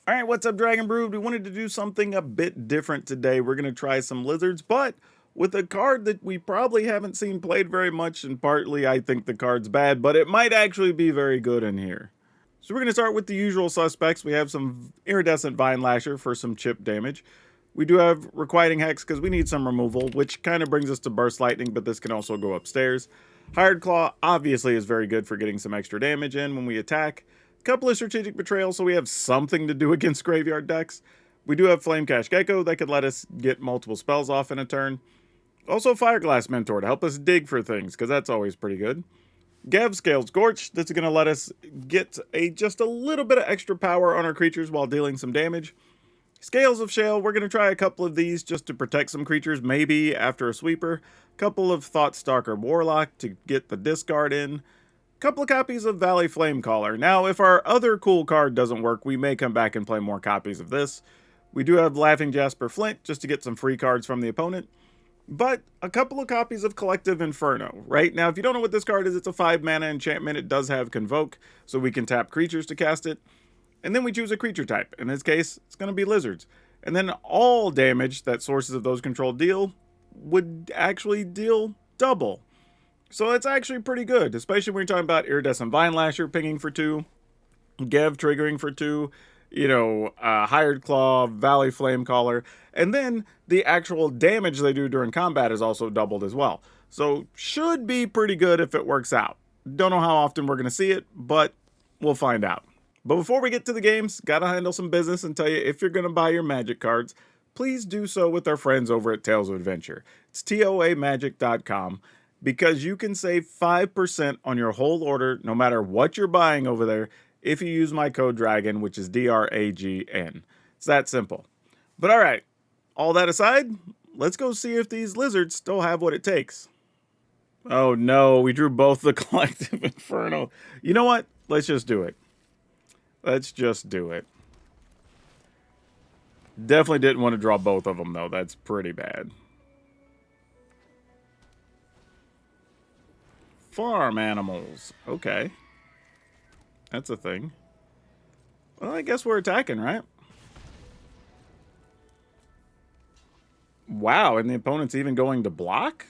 All right, what's up, Dragon Brood? We wanted to do something a bit different today. We're going to try some lizards, but with a card that we probably haven't seen played very much, and partly I think the card's bad, but it might actually be very good in here. So we're going to start with the usual suspects. We have some Iridescent Vine Lasher for some chip damage. We do have Requiting Hex because we need some removal, which kind of brings us to Burst Lightning, but this can also go upstairs. Hired Claw obviously is very good for getting some extra damage in when we attack. Couple of Strategic Betrayal, so we have something to do against graveyard decks. We do have Flame Cash Gecko that could let us get multiple spells off in a turn. Also Fireglass Mentor to help us dig for things, because that's always pretty good. Gav Scaled Scorch, that's going to let us get just a little bit of extra power on our creatures while dealing some damage. Scales of Shale, we're going to try a couple of these just to protect some creatures, maybe after a sweeper. Couple of Thoughtstalker Warlock to get the discard in. Couple of copies of Valley Flamecaller. Now, if our other cool card doesn't work, we may come back and play more copies of this. We do have Laughing Jasper Flint just to get some free cards from the opponent. But a couple of copies of Collective Inferno, right? Now, if you don't know what this card is, it's a 5-mana enchantment. It does have Convoke, so we can tap creatures to cast it. And then we choose a creature type. In this case, it's going to be lizards. And then all damage that sources of those controlled deal would actually deal double. So it's actually pretty good, especially when you're talking about Iridescent Vine Lasher pinging for 2, Gev triggering for 2, Hired Claw, Valley Flamecaller, and then the actual damage they do during combat is also doubled as well. So should be pretty good if it works out. Don't know how often we're going to see it, but we'll find out. But before we get to the games, gotta handle some business and tell you, if you're going to buy your Magic cards, please do so with our friends over at Tales of Adventure. It's toamagic.com. Because you can save 5% on your whole order, no matter what you're buying over there, if you use my code DRAGON, which is DRAGN. It's that simple. But all right, all that aside, let's go see if these lizards still have what it takes. Oh no, we drew both the Collective Inferno. You know what? Let's just do it. Let's just do it. Definitely didn't want to draw both of them, though. That's pretty bad. Farm animals. Okay. That's a thing. Well, I guess we're attacking, right? Wow, and the opponent's even going to block?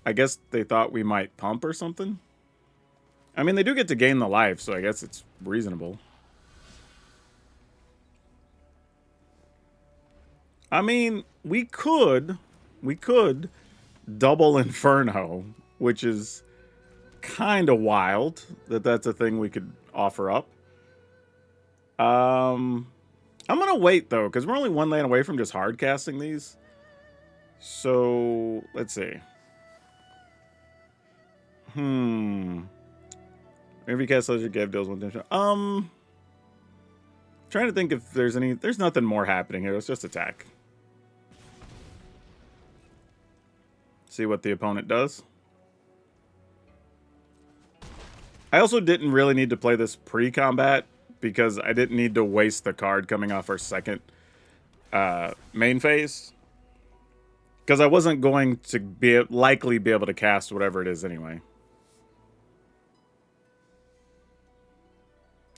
I guess they thought we might pump or something? I mean, they do get to gain the life, so I guess it's reasonable. I mean, we could double Inferno, which is kind of wild that that's a thing we could offer up. I'm gonna wait though, because we're only one land away from just hard casting these. So let's see. Every cast Lizard Gav deals 1 damage. Trying to think if there's any. There's nothing more happening here. Let's just attack. See what the opponent does. I also didn't really need to play this pre-combat because I didn't need to waste the card coming off our second main phase. Because I wasn't going to likely be able to cast whatever it is anyway.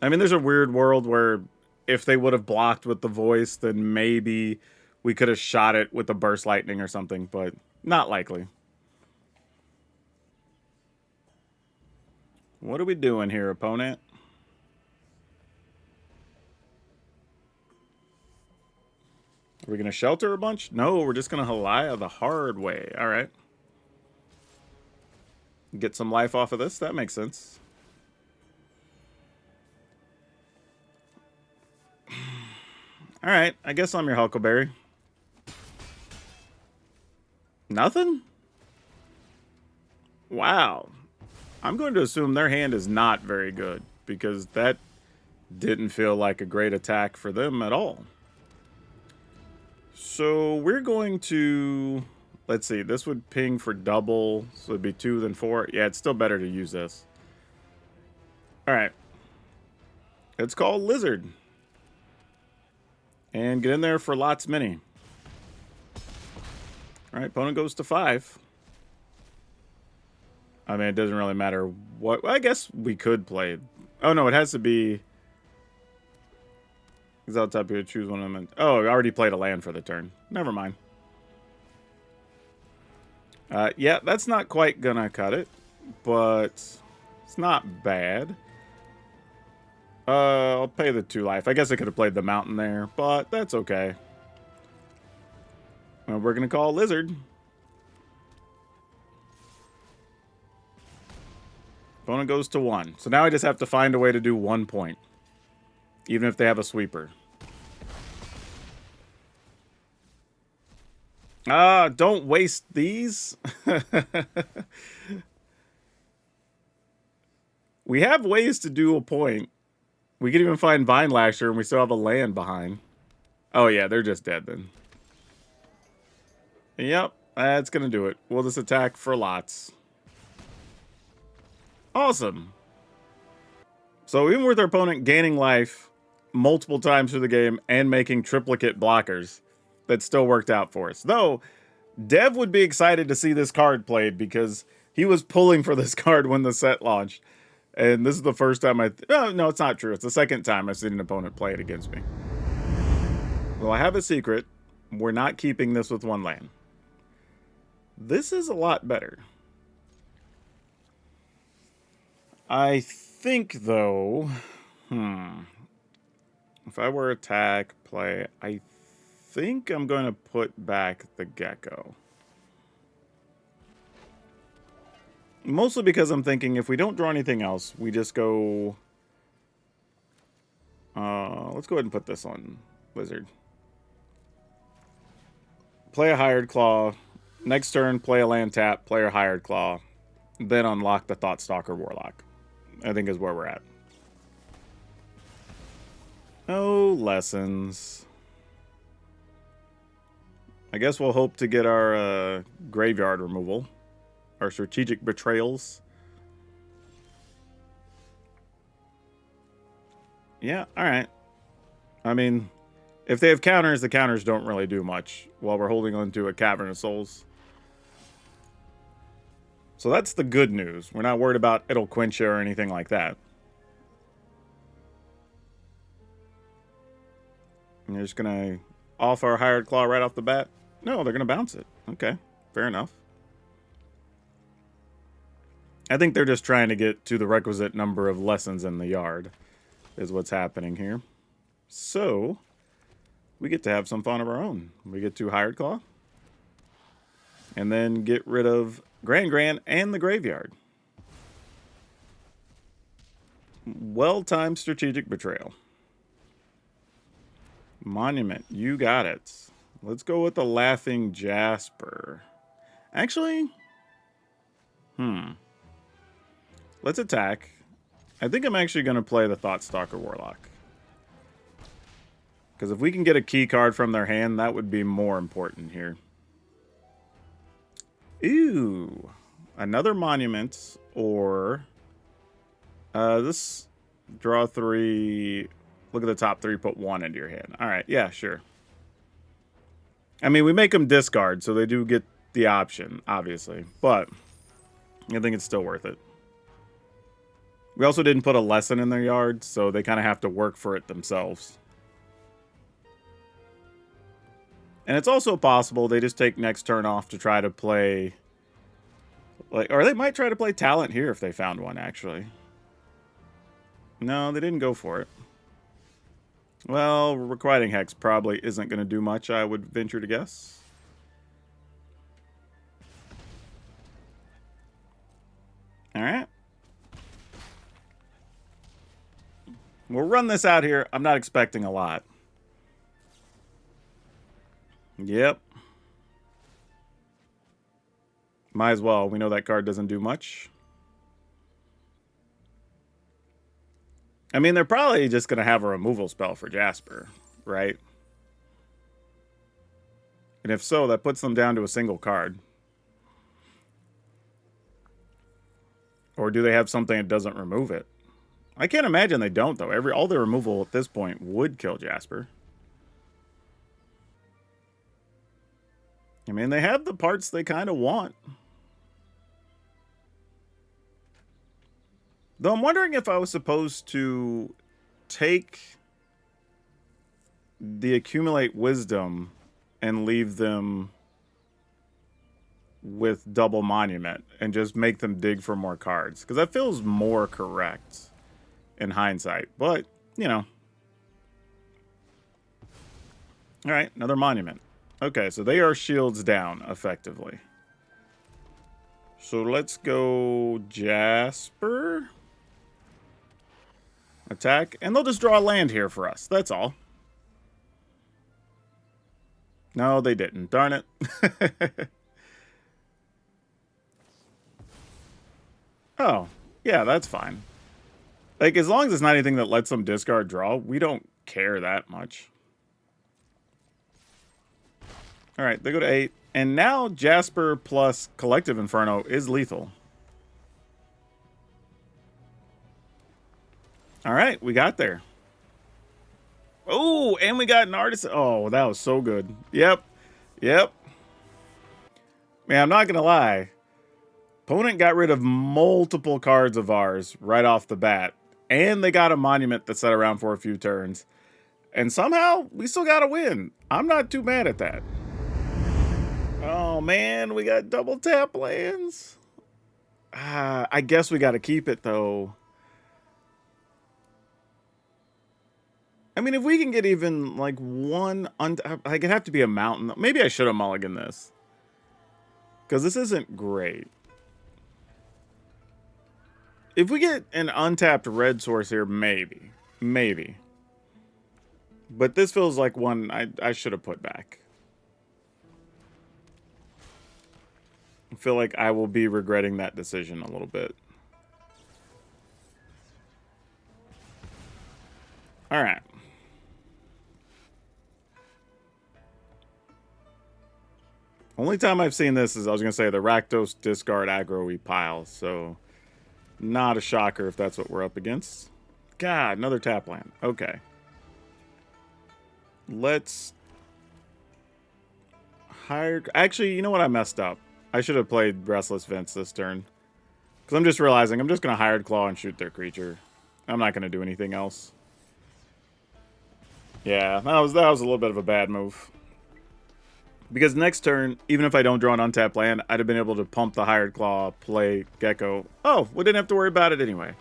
I mean, there's a weird world where if they would have blocked with the voice, then maybe we could have shot it with the burst lightning or something, but not likely. What are we doing here, opponent? Are we going to shelter a bunch? No, we're just going to Halaya the hard way. All right. Get some life off of this. That makes sense. All right. I guess I'm your Huckleberry. Nothing? Wow. I'm going to assume their hand is not very good because that didn't feel like a great attack for them at all. So we're going to, let's see, this would ping for double, so it'd be 2 than 4. Yeah, it's still better to use this. All right. It's called Lizard. And get in there for lots many. All right, opponent goes to 5. I mean, it doesn't really matter what. Well, I guess we could play. Oh, no, it has to be. He's out top here. Choose one of them. Oh, I already played a land for the turn. Never mind. Yeah, that's not quite gonna cut it, but it's not bad. I'll pay the 2 life. I guess I could have played the mountain there, but that's okay. We're gonna call Lizard. Opponent goes to 1. So now I just have to find a way to do 1 point, even if they have a sweeper. Don't waste these. We have ways to do a point. We could even find Vine Lasher, and we still have a land behind. Oh, yeah, they're just dead then. Yep, that's going to do it. We'll just attack for lots. Awesome. So even with our opponent gaining life multiple times through the game and making triplicate blockers, that still worked out for us. Though, Dev would be excited to see this card played because he was pulling for this card when the set launched. And this is the first time no, it's not true. It's the second time I've seen an opponent play it against me. Well, I have a secret. We're not keeping this with 1 land. This is a lot better. I think, though... If I were attack, play... I think I'm going to put back the Gecko. Mostly because I'm thinking if we don't draw anything else, we just go... let's go ahead and put this on Lizard. Play a Hired Claw. Next turn, play a land tap, play a Hired Claw. Then unlock the Thoughtstalker Warlock. I think is where we're at. Oh, Lessons. I guess we'll hope to get our graveyard removal. Our strategic betrayals. Yeah, alright. I mean, if they have counters, the counters don't really do much while we're holding on to a Cavern of Souls. So that's the good news. We're not worried about it'll quench you or anything like that. And you're just going to off our Hired Claw right off the bat? No, they're going to bounce it. Okay, fair enough. I think they're just trying to get to the requisite number of lessons in the yard, is what's happening here. So, we get to have some fun of our own. We get to Hired Claw. And then get rid of Grand and the graveyard. Well-timed strategic betrayal. Monument, you got it. Let's go with the Laughing Jasper. Actually, let's attack. I think I'm actually going to play the Thoughtstalker Warlock. Because if we can get a key card from their hand, that would be more important here. Ooh. Another Monument, or... this... Draw 3... Look at the top 3, put 1 into your hand. Alright, yeah, sure. I mean, we make them discard, so they do get the option, obviously. But, I think it's still worth it. We also didn't put a lesson in their yard, so they kind of have to work for it themselves. And it's also possible they just take next turn off to try to play... or they might try to play Talent here if they found one, actually. No, they didn't go for it. Well, Requiting Hex probably isn't going to do much, I would venture to guess. Alright. We'll run this out here. I'm not expecting a lot. Yep. Might as well. We know that card doesn't do much. I mean, they're probably just going to have a removal spell for Jasper, right? And if so, that puts them down to a single card. Or do they have something that doesn't remove it? I can't imagine they don't, though. All their removal at this point would kill Jasper. I mean, they have the parts they kind of want. Though I'm wondering if I was supposed to take the accumulate wisdom and leave them with double monument and just make them dig for more cards. Because that feels more correct in hindsight. But, you know. Alright, another monument. Okay, so they are shields down, effectively. So let's go Jasper. Attack. And they'll just draw a land here for us. That's all. No, they didn't. Darn it. Oh, yeah, that's fine. Like, as long as it's not anything that lets them discard draw, we don't care that much. Alright, they go to 8. And now Jasper plus Collective Inferno is lethal. Alright, we got there. Oh, and we got an artist. Oh, that was so good. Yep. Yep. Man, I'm not going to lie. Opponent got rid of multiple cards of ours right off the bat. And they got a monument that sat around for a few turns. And somehow, we still got to win. I'm not too mad at that. Oh, man, we got double tap lands. I guess we got to keep it, though. I mean, if we can get even, like, one... like, it'd have to be a mountain. Maybe I should have mulliganed this. Because this isn't great. If we get an untapped red source here, maybe. Maybe. But this feels like one I should have put back. I feel like I will be regretting that decision a little bit. Alright. Only time I've seen this is, I was going to say, the Rakdos discard aggro-y pile, so not a shocker if that's what we're up against. God, another tap land. Okay. Let's hire... Actually, you know what? I messed up. I should have played Restless Vince this turn. Because I'm just realizing I'm just going to Hired Claw and shoot their creature. I'm not going to do anything else. Yeah, that was a little bit of a bad move. Because next turn, even if I don't draw an untapped land, I'd have been able to pump the Hired Claw, play Gecko. Oh, we didn't have to worry about it anyway.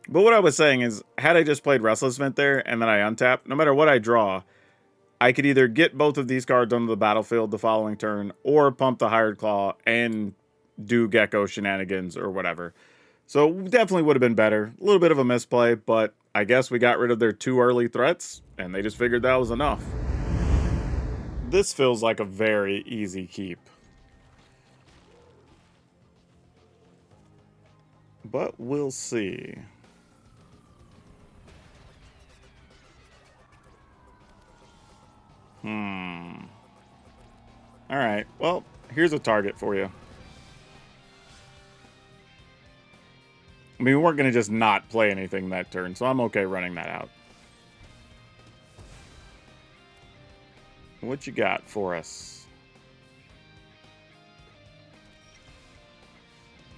But what I was saying is, had I just played Restless Vent there, and then I untap, no matter what I draw, I could either get both of these cards onto the battlefield the following turn, or pump the Hired Claw and do Gecko shenanigans or whatever. So definitely would have been better. A little bit of a misplay, but I guess we got rid of their 2 early threats, and they just figured that was enough. This feels like a very easy keep. But we'll see. Alright, well, here's a target for you. I mean, we weren't going to just not play anything that turn, so I'm okay running that out. What you got for us?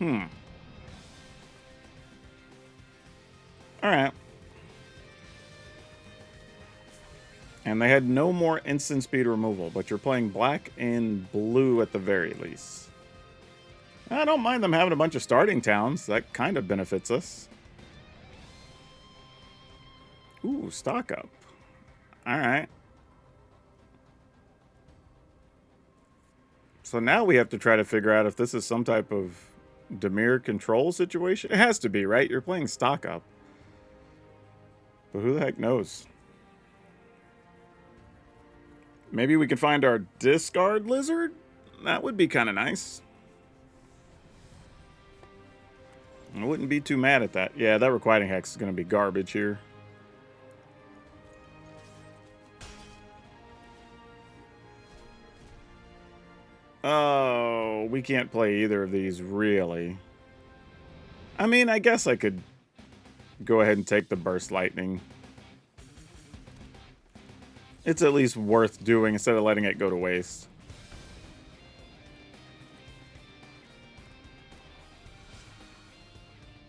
Alright. And they had no more instant speed removal, but you're playing black and blue at the very least. I don't mind them having a bunch of starting towns. That kind of benefits us. Ooh, stock up. Alright. So now we have to try to figure out if this is some type of Dimir Control situation. It has to be, right? You're playing stock up. But who the heck knows? Maybe we could find our discard lizard? That would be kind of nice. I wouldn't be too mad at that. Yeah, that Requiting Hex is going to be garbage here. Oh, we can't play either of these, really. I mean, I guess I could go ahead and take the Burst Lightning. It's at least worth doing instead of letting it go to waste.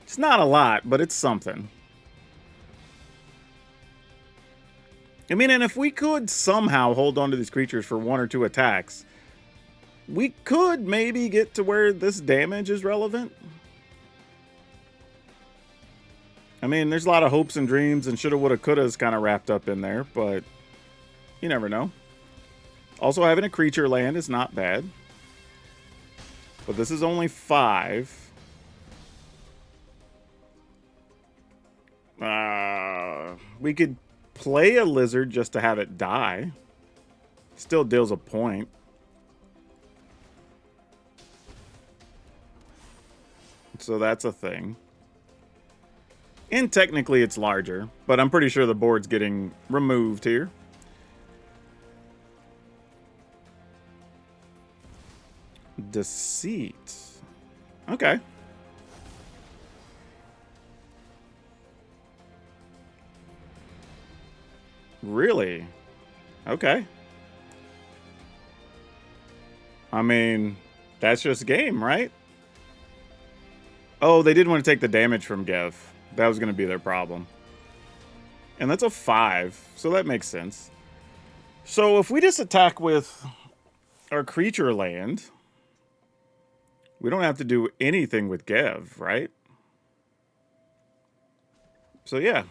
It's not a lot, but it's something. I mean, and if we could somehow hold on to these creatures for 1 or 2 attacks, we could maybe get to where this damage is relevant. I mean, there's a lot of hopes and dreams and shoulda, woulda, couldas kind of wrapped up in there, but you never know. Also, having a creature land is not bad. But this is only 5. We could play a lizard just to have it die. Still deals a point. So that's a thing. And technically it's larger, but I'm pretty sure the board's getting removed here. Deceit. Okay. Really? Okay. I mean, that's just game, right? Oh, they did want to take the damage from Gev. That was going to be their problem. And that's a 5, so that makes sense. So if we just attack with our creature land, we don't have to do anything with Gev, right? So yeah.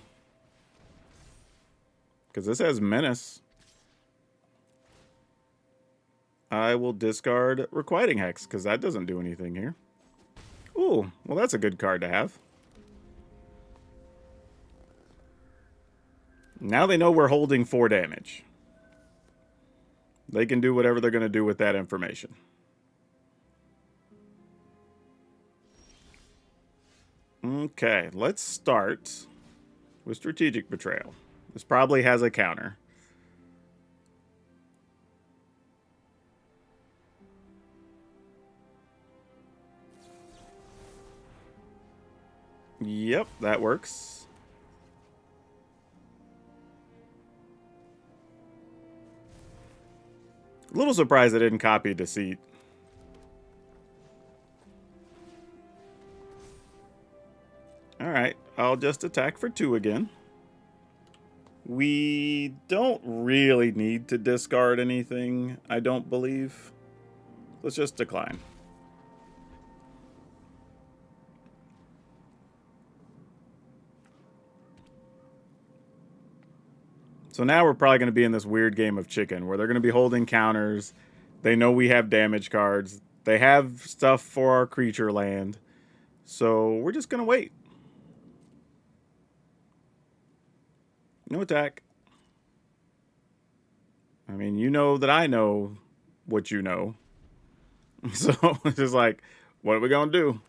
Because this has Menace. I will discard Requiting Hex, because that doesn't do anything here. Ooh, well that's a good card to have. Now they know we're holding 4 damage. They can do whatever they're going to do with that information. Okay, let's start with Strategic Betrayal. This probably has a counter. Yep, that works. A little surprised I didn't copy Deceit. Alright, I'll just attack for 2 again. We don't really need to discard anything, I don't believe. Let's just decline. So now we're probably going to be in this weird game of chicken where they're going to be holding counters. They know we have damage cards. They have stuff for our creature land. So we're just going to wait. No attack. I mean, you know that I know what you know. So it's just like, what are we going to do?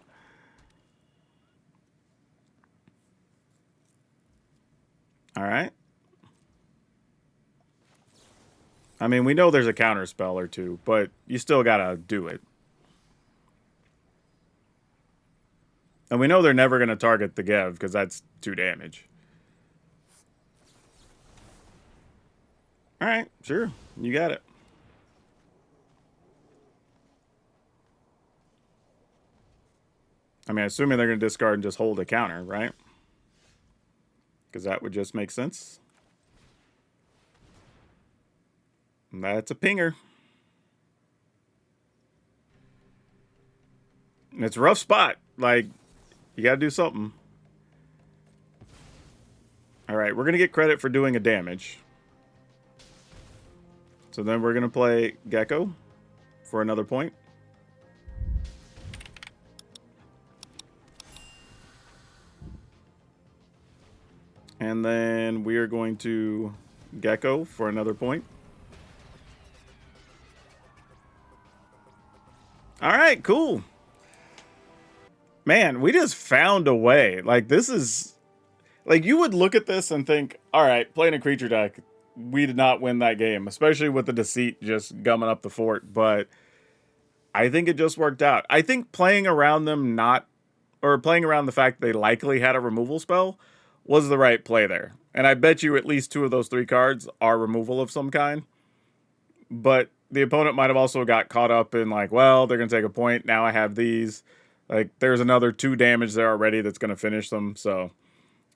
All right. I mean, we know there's a counter spell or two, but you still got to do it. And we know they're never going to target the Gev because that's 2 damage. All right, sure. You got it. I mean, assuming they're going to discard and just hold a counter, right? Because that would just make sense. And that's a pinger. And it's a rough spot. Like, you got to do something. All right, we're going to get credit for doing a damage. So then we're going to play Gecko for another point. And then we are going to Gecko for another point. All right, cool. Man, we just found a way. Like, this is... Like, you would look at this and think, all right, playing a creature deck, we did not win that game, especially with the Deceit just gumming up the fort. But I think it just worked out. I think playing around them playing around the fact they likely had a removal spell was the right play there. And I bet you at least 2 of those 3 cards are removal of some kind. But the opponent might have also got caught up in like, well, they're going to take a point. Now I have these. Like, there's another 2 damage there already that's going to finish them. So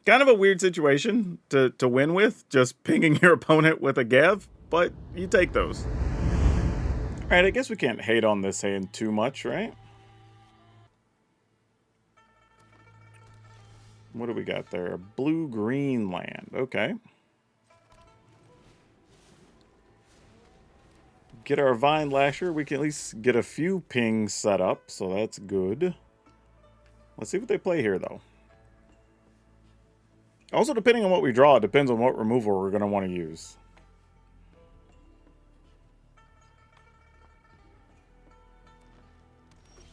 Kind of a weird situation to win with, just pinging your opponent with a Gev, but you take those. All right, I guess we can't hate on this hand too much, right? What do we got there? Blue-green land. Okay. Get our Vine Lasher. We can at least get a few pings set up, so that's good. Let's see what they play here, though. Also, depending on what we draw, it depends on what removal we're going to want to use.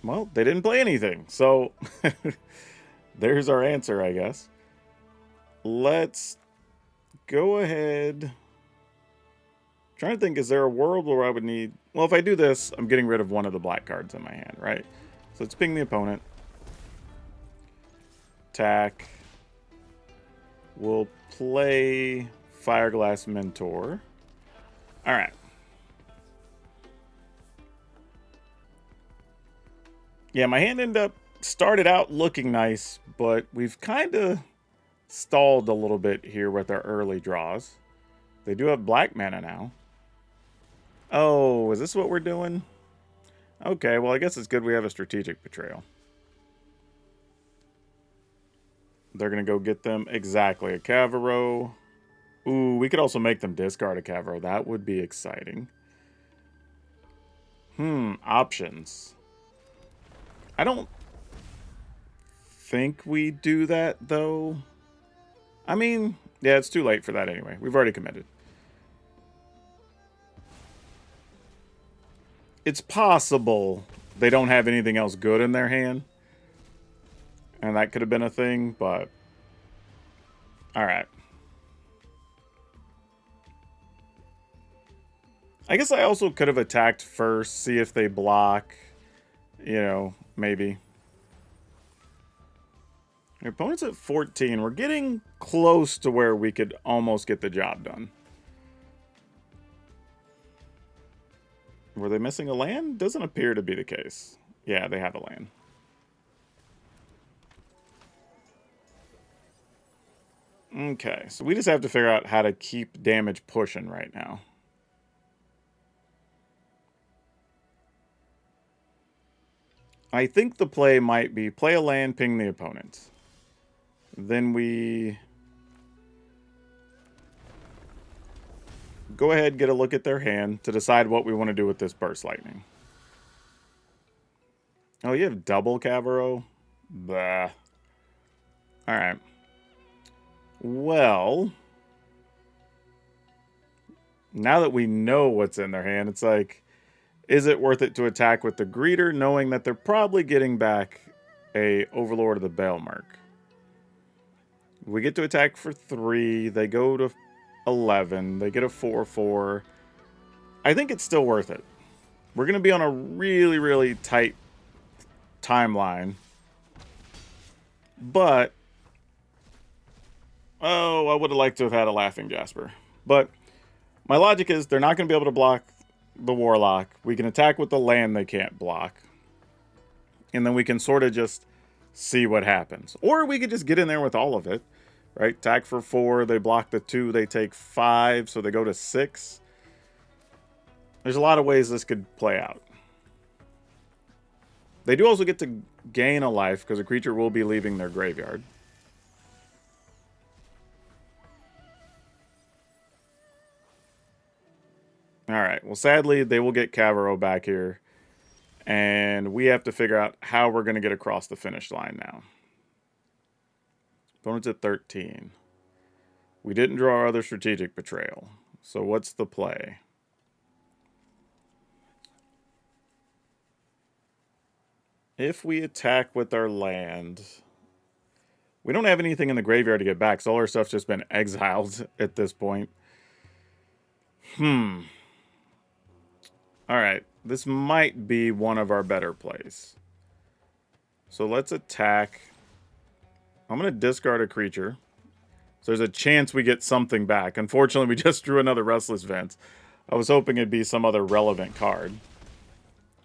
Well, they didn't play anything, so there's our answer, I guess. Let's go ahead. I'm trying to think, is there a world where I would need... Well, if I do this, I'm getting rid of one of the black cards in my hand, right? So let's ping the opponent. Attack. We'll play Fireglass Mentor. All right. Yeah, my hand started out looking nice, but we've kind of stalled a little bit here with our early draws. They do have black mana now. Oh, is this what we're doing? Okay, well, I guess it's good we have a strategic betrayal. They're going to go get them exactly a Cavaro. Ooh, we could also make them discard a Cavaro. That would be exciting. Options. I don't think we do that, though. I mean, yeah, it's too late for that anyway. We've already committed. It's possible they don't have anything else good in their hand. And that could have been a thing, but... Alright. I guess I also could have attacked first, see if they block. You know, maybe. Your opponent's at 14. We're getting close to where we could almost get the job done. Were they missing a land? Doesn't appear to be the case. Yeah, they have a land. Okay, so we just have to figure out how to keep damage pushing right now. I think the play might be play a land, ping the opponent. Then we go ahead, get a look at their hand to decide what we want to do with this Burst Lightning. Oh, you have double Cavaro? Bah. Alright. Well, now that we know what's in their hand, it's like, is it worth it to attack with the Greeter, knowing that they're probably getting back a Overlord of the Baelmark? We get to attack for 3. They go to 11. They get a 4/4. I think it's still worth it. We're going to be on a really, really tight timeline. But, oh, I would have liked to have had a Laughing Jasper. But my logic is they're not going to be able to block the Warlock. We can attack with the land they can't block. And then we can sort of just see what happens. Or we could just get in there with all of it. Right? Attack for 4. They block the 2. They take 5. So they go to 6. There's a lot of ways this could play out. They do also get to gain a life because a creature will be leaving their graveyard. Alright, well sadly they will get Cavaro back here. And we have to figure out how we're going to get across the finish line now. Opponent's at 13. We didn't draw our other strategic betrayal. So what's the play? If we attack with our land, we don't have anything in the graveyard to get back, so all our stuff's just been exiled at this point. Alright, this might be one of our better plays. So let's attack. I'm going to discard a creature. So there's a chance we get something back. Unfortunately, we just drew another Restless Vent. I was hoping it'd be some other relevant card.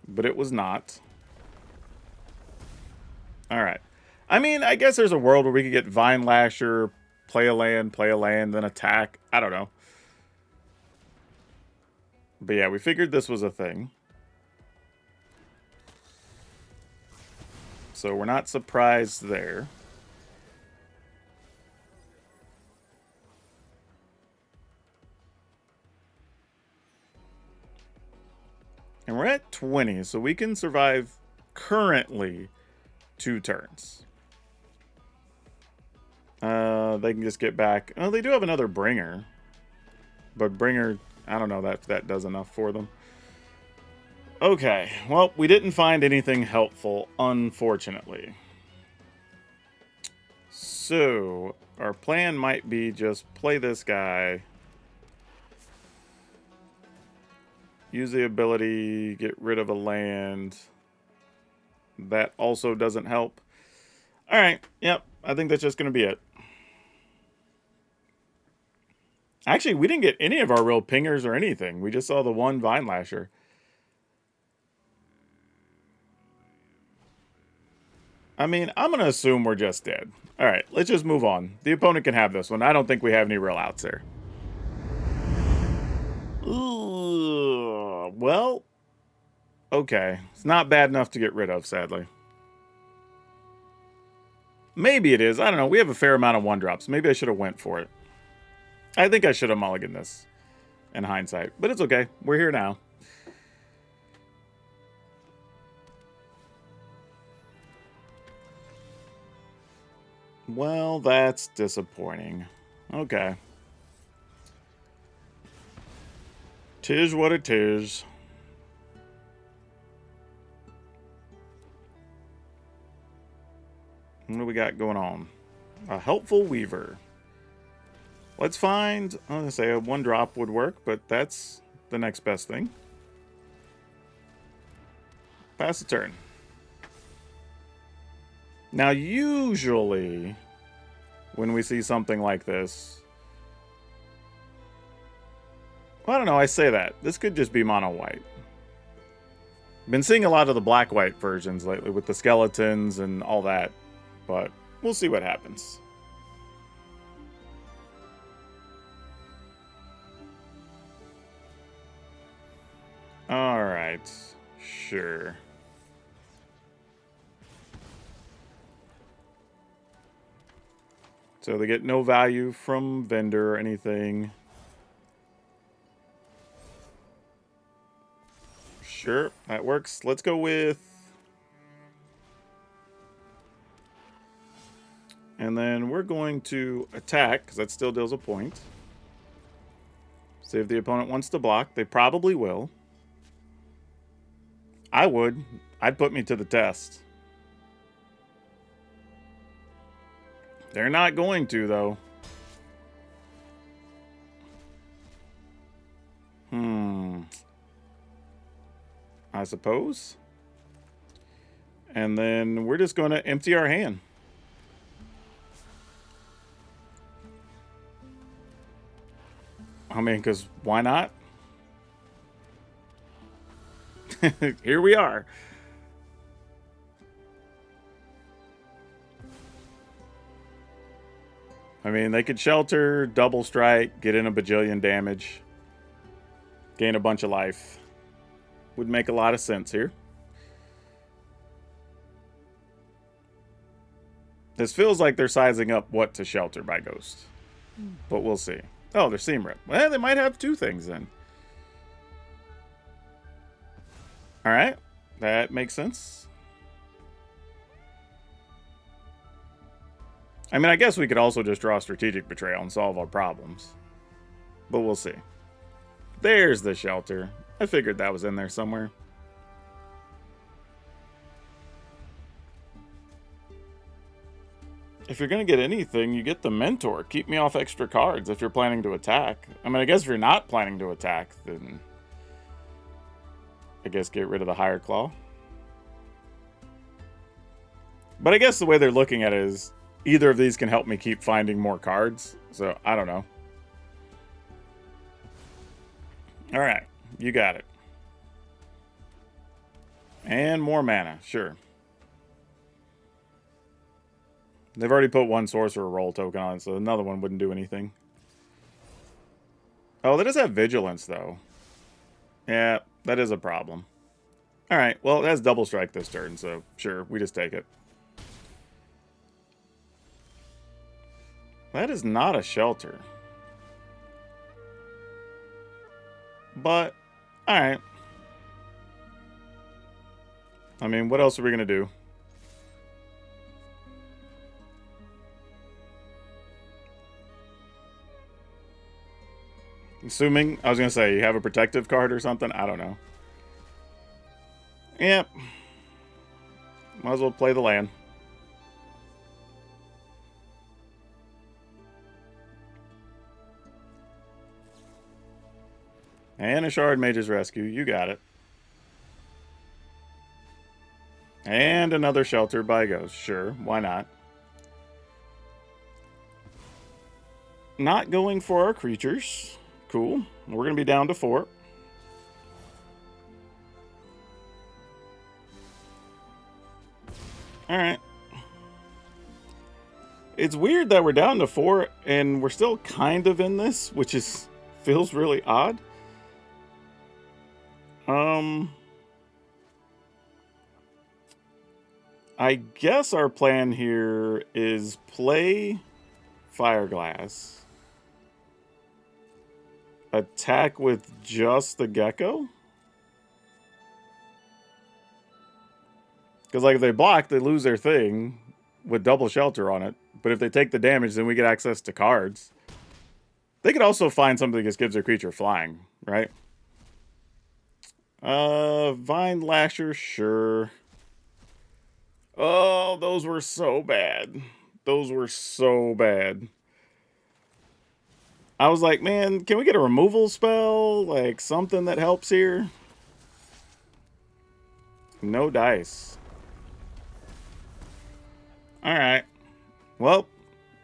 But it was not. Alright. I mean, I guess there's a world where we could get Vine Lasher, play a land, then attack. I don't know. But yeah, we figured this was a thing. So we're not surprised there. And we're at 20, so we can survive currently 2 turns. They can just get back. Oh, they do have another bringer. But bringer, I don't know if that does enough for them. Okay, well, we didn't find anything helpful, unfortunately. So, our plan might be just play this guy. Use the ability, get rid of a land. That also doesn't help. Alright, yep, I think that's just going to be it. Actually, we didn't get any of our real pingers or anything. We just saw the one Vine Lasher. I mean, I'm going to assume we're just dead. Alright, let's just move on. The opponent can have this one. I don't think we have any real outs there. Ooh, well, okay. It's not bad enough to get rid of, sadly. Maybe it is. I don't know. We have a fair amount of 1-drops. Maybe I should have went for it. I think I should have mulliganed this in hindsight. But it's okay. We're here now. Well, that's disappointing. Okay. 'Tis what it is. What do we got going on? A helpful Weaver. Let's find, I was going to say a 1-drop would work, but that's the next best thing. Pass the turn. Now, usually, when we see something like this, well, I don't know, I say that. This could just be mono-white. Been seeing a lot of the black-white versions lately with the skeletons and all that, but we'll see what happens. Alright, sure. So they get no value from vendor or anything. Sure, that works. Let's go with... And then we're going to attack, because that still deals a point. See if the opponent wants to block. They probably will. I would. I'd put me to the test. They're not going to, though. I suppose. And then we're just going to empty our hand. I mean, because why not? Here we are. I mean, they could shelter, double strike, get in a bajillion damage, gain a bunch of life. Would make a lot of sense here. This feels like they're sizing up what to shelter by Ghost. But we'll see. Oh, they're Seam Rip. Well, they might have 2 things then. Alright. That makes sense. I mean, I guess we could also just draw Strategic Betrayal and solve our problems. But we'll see. There's the shelter. I figured that was in there somewhere. If you're going to get anything, you get the Mentor. Keep me off extra cards if you're planning to attack. I mean, I guess if you're not planning to attack, then... I guess get rid of the Higher Claw. But I guess the way they're looking at it is... either of these can help me keep finding more cards. So, I don't know. Alright, you got it. And more mana, sure. They've already put one sorcerer roll token on, so another one wouldn't do anything. Oh, that does have vigilance, though. Yeah, that is a problem. Alright, well, it has double strike this turn, so sure, we just take it. That is not a shelter. But, alright. I mean, what else are we going to do? Assuming, I was going to say, you have a protective card or something? I don't know. Yep. Might as well play the land. And a Shard Mage's Rescue. You got it. And another Shelter by Ghost. Sure, why not? Not going for our creatures. Cool. We're going to be down to 4. Alright. It's weird that we're down to 4 and we're still kind of in this, which is feels really odd. I guess our plan here is play Fireglass. Attack with just the Gecko? Because, like, if they block, they lose their thing with double shelter on it. But if they take the damage, then we get access to cards. They could also find something that just gives their creature flying, right? Vine Lasher, sure. Oh, those were so bad. Those were so bad. I was like, man, can we get a removal spell? Like, something that helps here? No dice. Alright. Well,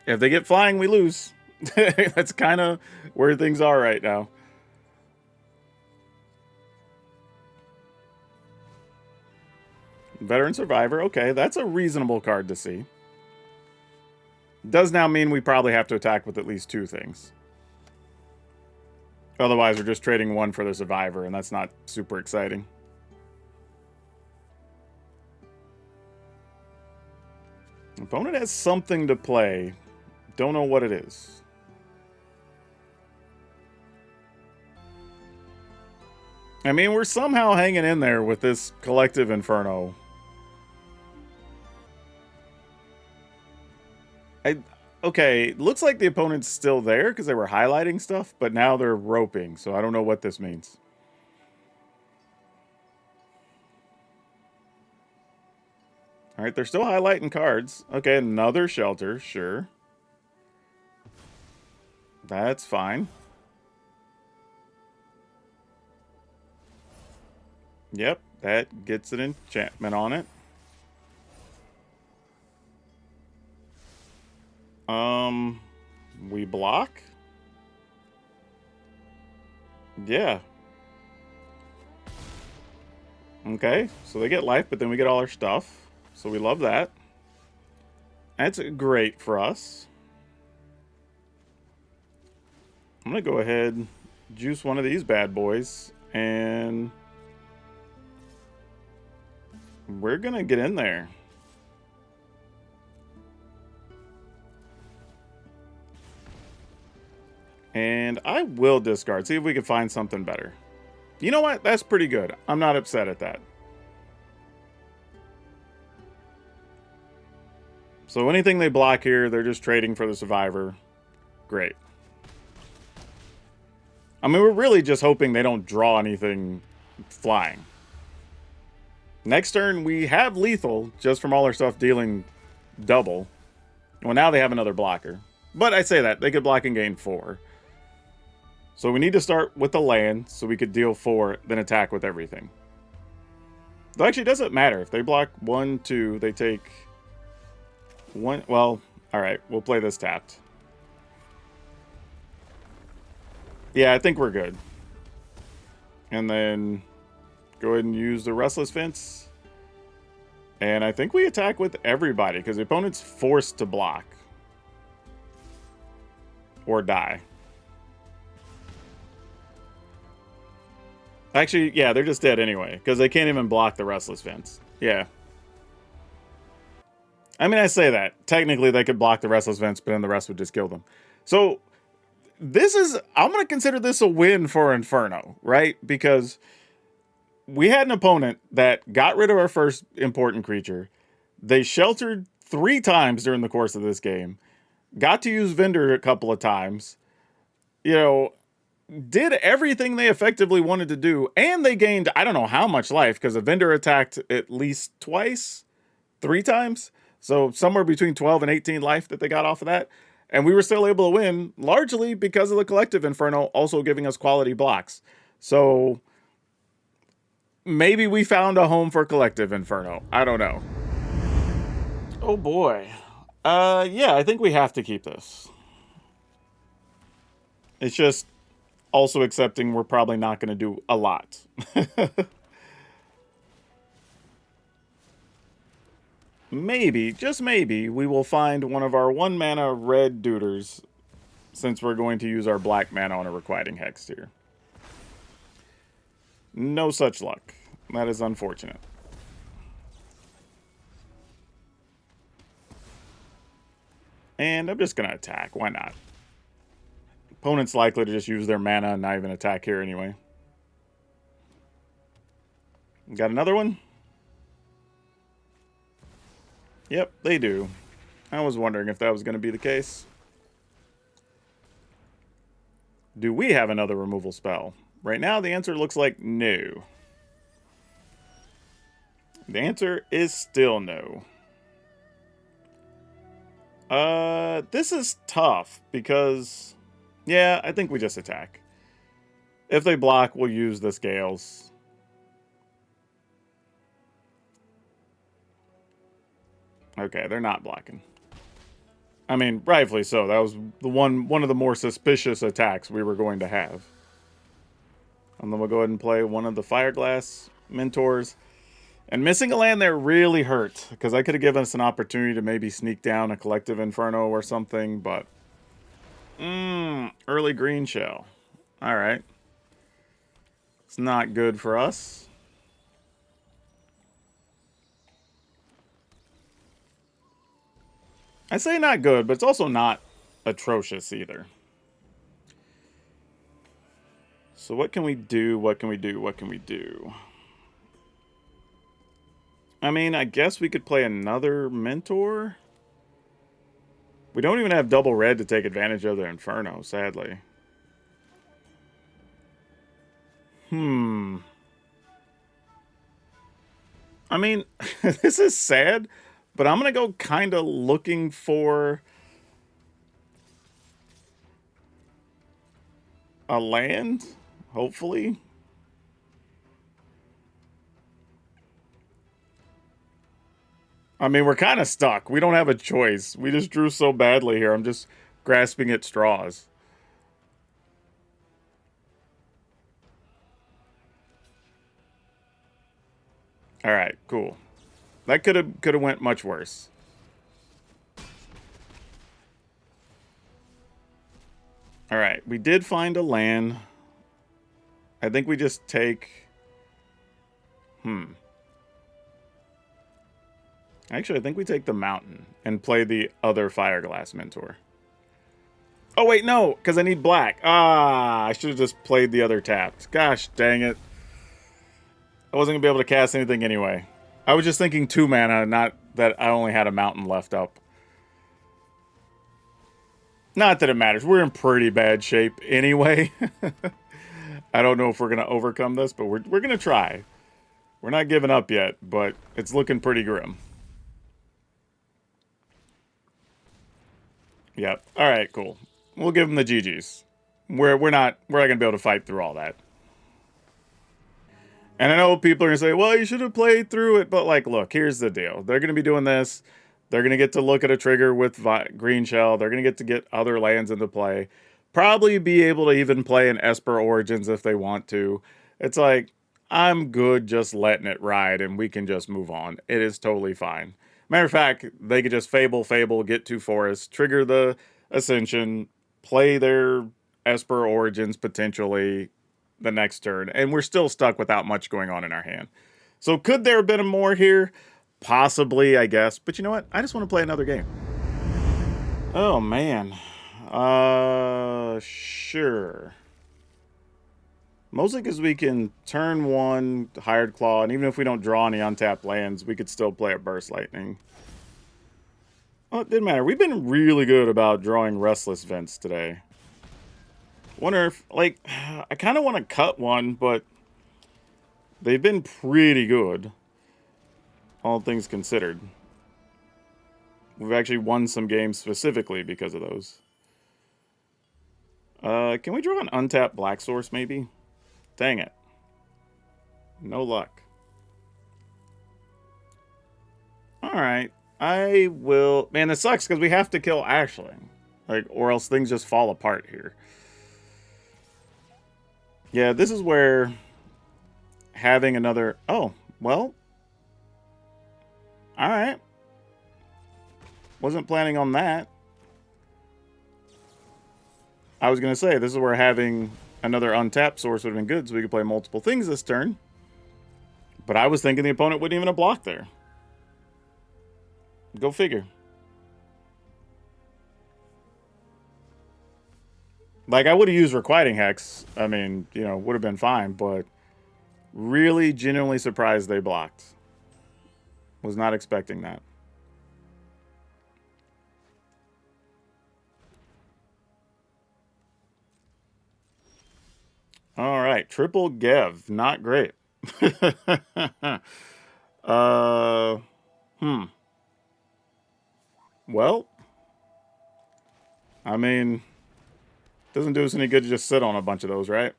if they get flying, we lose. That's kind of where things are right now. Veteran Survivor. Okay, that's a reasonable card to see. Does now mean we probably have to attack with at least 2 things. Otherwise, we're just trading 1 for the Survivor, and that's not super exciting. Opponent has something to play. Don't know what it is. I mean, we're somehow hanging in there with this Collective Inferno. Okay, looks like the opponent's still there because they were highlighting stuff, but now they're roping, so I don't know what this means. Alright, they're still highlighting cards. Okay, another shelter, sure. That's fine. Yep, that gets an enchantment on it. We block? Yeah. Okay, so they get life, but then we get all our stuff. So we love that. That's great for us. I'm going to go ahead, juice one of these bad boys, and we're going to get in there. And I will discard. See if we can find something better. You know what? That's pretty good. I'm not upset at that. So anything they block here, they're just trading for the Survivor. Great. I mean, we're really just hoping they don't draw anything flying. Next turn, we have lethal, just from all our stuff dealing double. Well, now they have another blocker. But I say that. They could block and gain 4. So we need to start with the land, so we could deal 4, then attack with everything. Though actually, it doesn't matter. If they block 1, 2, they take 1. Well, alright, we'll play this tapped. Yeah, I think we're good. And then go ahead and use the Restless Fence. And I think we attack with everybody because the opponent's forced to block. Or die. Actually, yeah, they're just dead anyway because they can't even block the Restless Vents. Yeah. I mean, I say that. Technically, they could block the Restless Vents, but then the rest would just kill them. So, I'm going to consider this a win for Inferno, right? Because we had an opponent that got rid of our first important creature. They sheltered 3 times during the course of this game. Got to use Vendor a couple of times. You know, did everything they effectively wanted to do. And they gained, I don't know how much life, because a Vendor attacked at least twice, 3 times. So somewhere between 12 and 18 life that they got off of that. And we were still able to win, largely because of the Collective Inferno also giving us quality blocks. So maybe we found a home for Collective Inferno. I don't know. Oh boy. Yeah, I think we have to keep this. It's just also accepting we're probably not going to do a lot. Maybe, just maybe, we will find one of our 1 mana red duders since we're going to use our black mana on a Requiting Hex here. No such luck. That is unfortunate. And I'm just going to attack. Why not? Opponent's likely to just use their mana and not even attack here anyway. Got another one? Yep, they do. I was wondering if that was going to be the case. Do we have another removal spell? Right now, the answer looks like no. The answer is still no. This is tough because, yeah, I think we just attack. If they block, we'll use the scales. Okay, they're not blocking. I mean, rightfully so. That was the one of the more suspicious attacks we were going to have. And then we'll go ahead and play one of the Fireglass Mentors. And missing a land there really hurt, because I could have given us an opportunity to maybe sneak down a Collective Inferno or something, but... early green shell. Alright. It's not good for us. I say not good, but it's also not atrocious either. So what can we do? What can we do? What can we do? I mean, I guess we could play another Mentor. We don't even have double red to take advantage of their Inferno, sadly. I mean, this is sad, but I'm going to go kind of looking for a land, hopefully. I mean, we're kind of stuck. We don't have a choice. We just drew so badly here. I'm just grasping at straws. All right, cool. That could have went much worse. All right, we did find a land. I think we just take... Actually, I think we take the mountain and play the other Fireglass Mentor. Oh, wait, no, because I need black. Ah, I should have just played the other tapped. Gosh, dang it. I wasn't going to be able to cast anything anyway. I was just thinking 2 mana, not that I only had a mountain left up. Not that it matters. We're in pretty bad shape anyway. I don't know if we're going to overcome this, but we're going to try. We're not giving up yet, but it's looking pretty grim. Yep. All right, cool. We'll give them the GGs. We're not going to be able to fight through all that. And I know people are going to say, well, you should have played through it. But, like, look, here's the deal. They're going to be doing this. They're going to get to look at a trigger with green shell. They're going to get other lands into play. Probably be able to even play an Esper Origins if they want to. It's like, I'm good just letting it ride and we can just move on. It is totally fine. Matter of fact, they could just fable, get 2 forests, trigger the Ascension, play their Esper Origins potentially the next turn, and we're still stuck without much going on in our hand. So could there have been more here? Possibly, I guess. But you know what? I just want to play another game. Oh, man. Sure. Mostly because we can turn 1 Hired Claw, and even if we don't draw any untapped lands, we could still play a Burst Lightning. Well, it didn't matter. We've been really good about drawing Restless Vents today. Wonder if, like, I kind of want to cut one, but they've been pretty good, all things considered. We've actually won some games specifically because of those. Can we draw an untapped Black Source, maybe? Dang it. No luck. Alright. I will... Man, this sucks because we have to kill Ashling. Like, or else things just fall apart here. Yeah, this is where having another... Oh, well. Alright. Wasn't planning on that. I was going to say, this is where having another untapped source would have been good, so we could play multiple things this turn. But I was thinking the opponent wouldn't even have blocked there. Go figure. Like, I would have used Requiting Hex. I mean, you know, would have been fine, but really genuinely surprised they blocked. Was not expecting that. All right, triple Gev, not great. Well, I mean, doesn't do us any good to just sit on a bunch of those, right?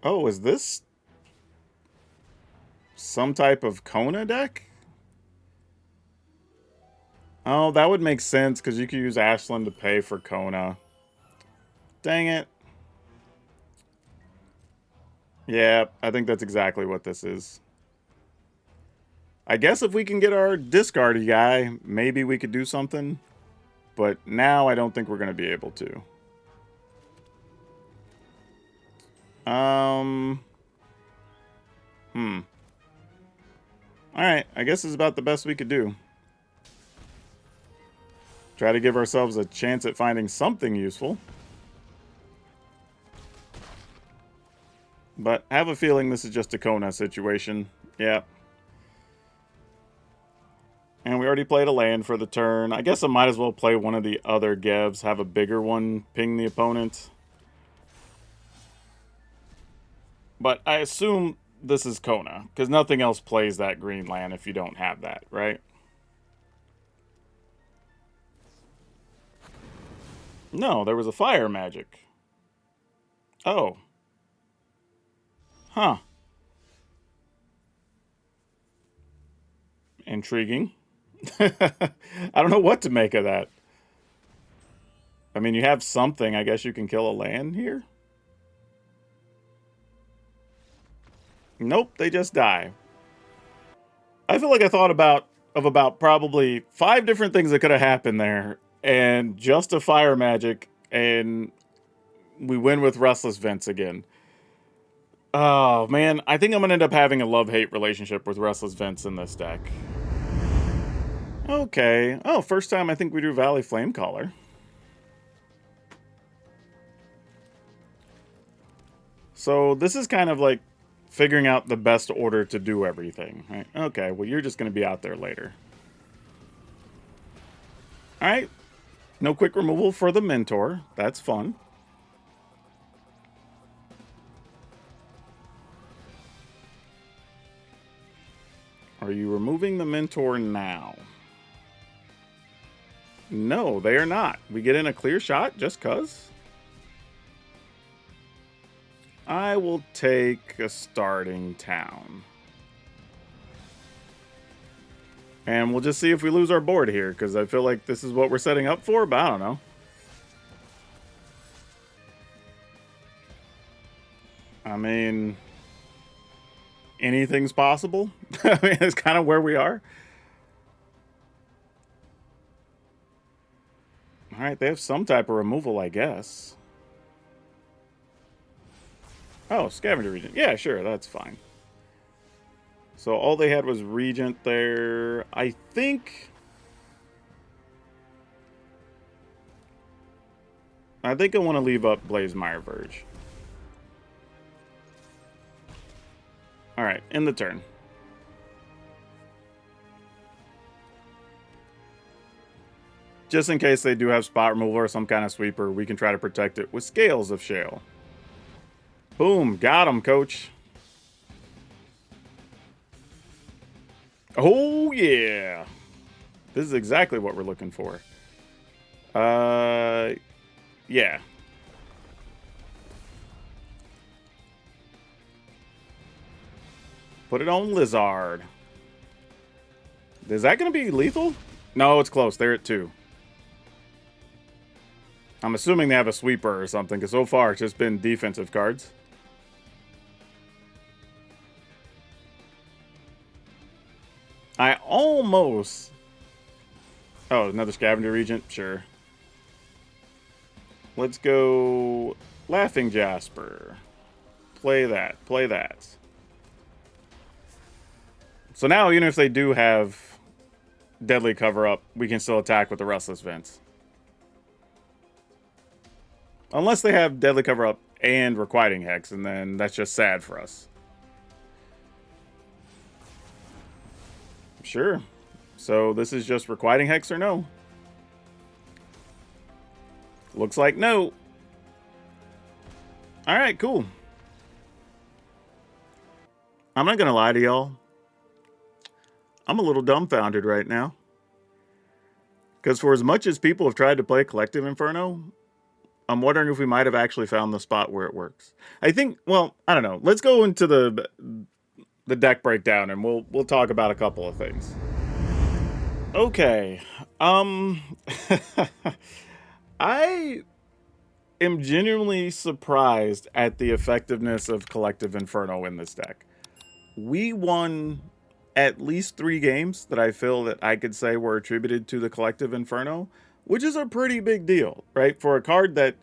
Oh, is this some type of Kona deck? Oh, that would make sense because you could use Ashland to pay for Kona. Dang it. Yeah, I think that's exactly what this is. I guess if we can get our discardy guy, maybe we could do something. But now I don't think we're going to be able to. Alright, I guess it's about the best we could do. Try to give ourselves a chance at finding something useful. But I have a feeling this is just a Kona situation. Yeah. And we already played a land for the turn. I guess I might as well play one of the other Gevs, have a bigger one ping the opponent. But I assume this is Kona, because nothing else plays that green land if you don't have that, right? No, there was a fire magic. Oh. Huh. Intriguing. I don't know what to make of that. I mean, you have something. I guess you can kill a land here? Nope, they just die. I feel like I thought about probably 5 different things that could have happened there, and just a fire magic, and we win with Restless Vents again. Oh, man, I think I'm going to end up having a love-hate relationship with Restless Vents in this deck. Okay. Oh, first time I think we do Valley Flamecaller. So this is kind of like figuring out the best order to do everything, right? Okay, well, you're just going to be out there later. All right. No quick removal for the Mentor. That's fun. Are you removing the Mentor now? No, they are not. We get in a clear shot just cuz. I will take a starting town. And we'll just see if we lose our board here, because I feel like this is what we're setting up for, but I don't know. I mean, anything's possible. I mean, it's kind of where we are. All right, they have some type of removal, I guess. Oh, Scavenger Regent. Yeah, sure, that's fine. So all they had was Regent there. I think I want to leave up Blazemire Verge. All right, end the turn. Just in case they do have spot removal or some kind of sweeper, we can try to protect it with Scales of Shale. Boom, got him, coach. Oh, yeah. This is exactly what we're looking for. Yeah. Put it on Lizard. Is that going to be lethal? No, it's close. They're at 2. I'm assuming they have a sweeper or something, because so far it's just been defensive cards. I almost... Oh, another Scavenger Regent? Sure. Let's go Laughing Jasper. Play that. Play that. So now, even if they do have Deadly Cover-Up, we can still attack with the Restless Vents. Unless they have Deadly Cover-Up and Requiting Hex, and then that's just sad for us. Sure. So this is just Requiting Hex or no? Looks like no. Alright, cool. I'm not gonna lie to y'all. I'm a little dumbfounded right now. Because for as much as people have tried to play Collective Inferno, I'm wondering if we might have actually found the spot where it works. I think, well, I don't know. Let's go into the deck breakdown and we'll talk about a couple of things. Okay. I am genuinely surprised at the effectiveness of Collective Inferno in this deck. We won at least 3 games that I feel that I could say were attributed to the Collective Inferno, which is a pretty big deal, right? For a card that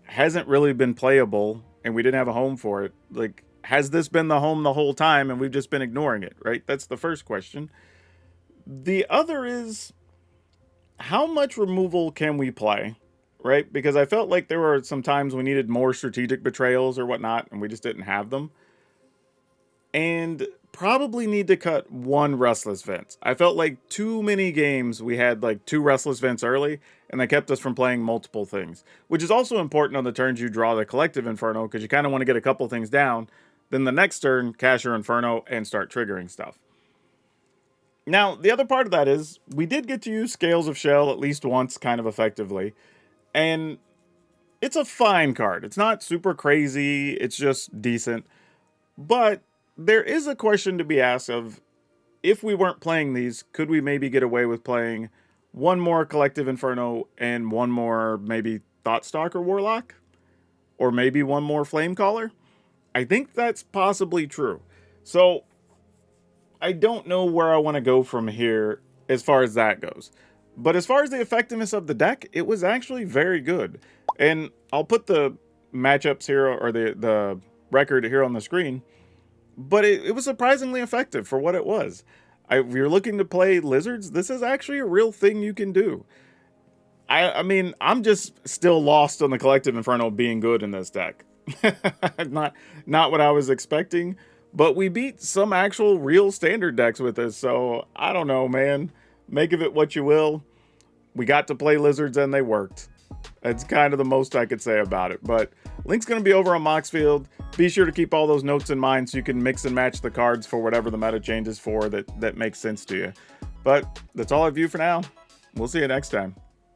hasn't really been playable and we didn't have a home for it. Like, has this been the home the whole time and we've just been ignoring it, right? That's the first question. The other is, how much removal can we play, right? Because I felt like there were some times we needed more strategic betrayals or whatnot, and we just didn't have them. And probably need to cut 1 Restless Vent. I felt like too many games we had like 2 Restless Vents early, and they kept us from playing multiple things. Which is also important on the turns you draw the Collective Inferno, because you kind of want to get a couple things down. Then the next turn, cash your Inferno and start triggering stuff. Now, the other part of that is, we did get to use Scales of Shell at least once, kind of effectively. And it's a fine card. It's not super crazy, it's just decent. But there is a question to be asked of, if we weren't playing these, could we maybe get away with playing 1 more Collective Inferno and 1 more maybe Thoughtstalker Warlock? Or maybe 1 more Flamecaller? I think that's possibly true. So I don't know where I want to go from here as far as that goes. But as far as the effectiveness of the deck, it was actually very good. And I'll put the matchups here, or the record here on the screen. But it was surprisingly effective for what it was. If you're looking to play Lizards, this is actually a real thing you can do. I mean, I'm just still lost on the Collective Inferno being good in this deck. Not what I was expecting. But we beat some actual real standard decks with this, so I don't know, man. Make of it what you will. We got to play Lizards and they worked. That's kind of the most I could say about it. But link's going to be over on Moxfield. Be sure to keep all those notes in mind so you can mix and match the cards for whatever the meta changes for that makes sense to you. But that's all I have for now. We'll see you next time.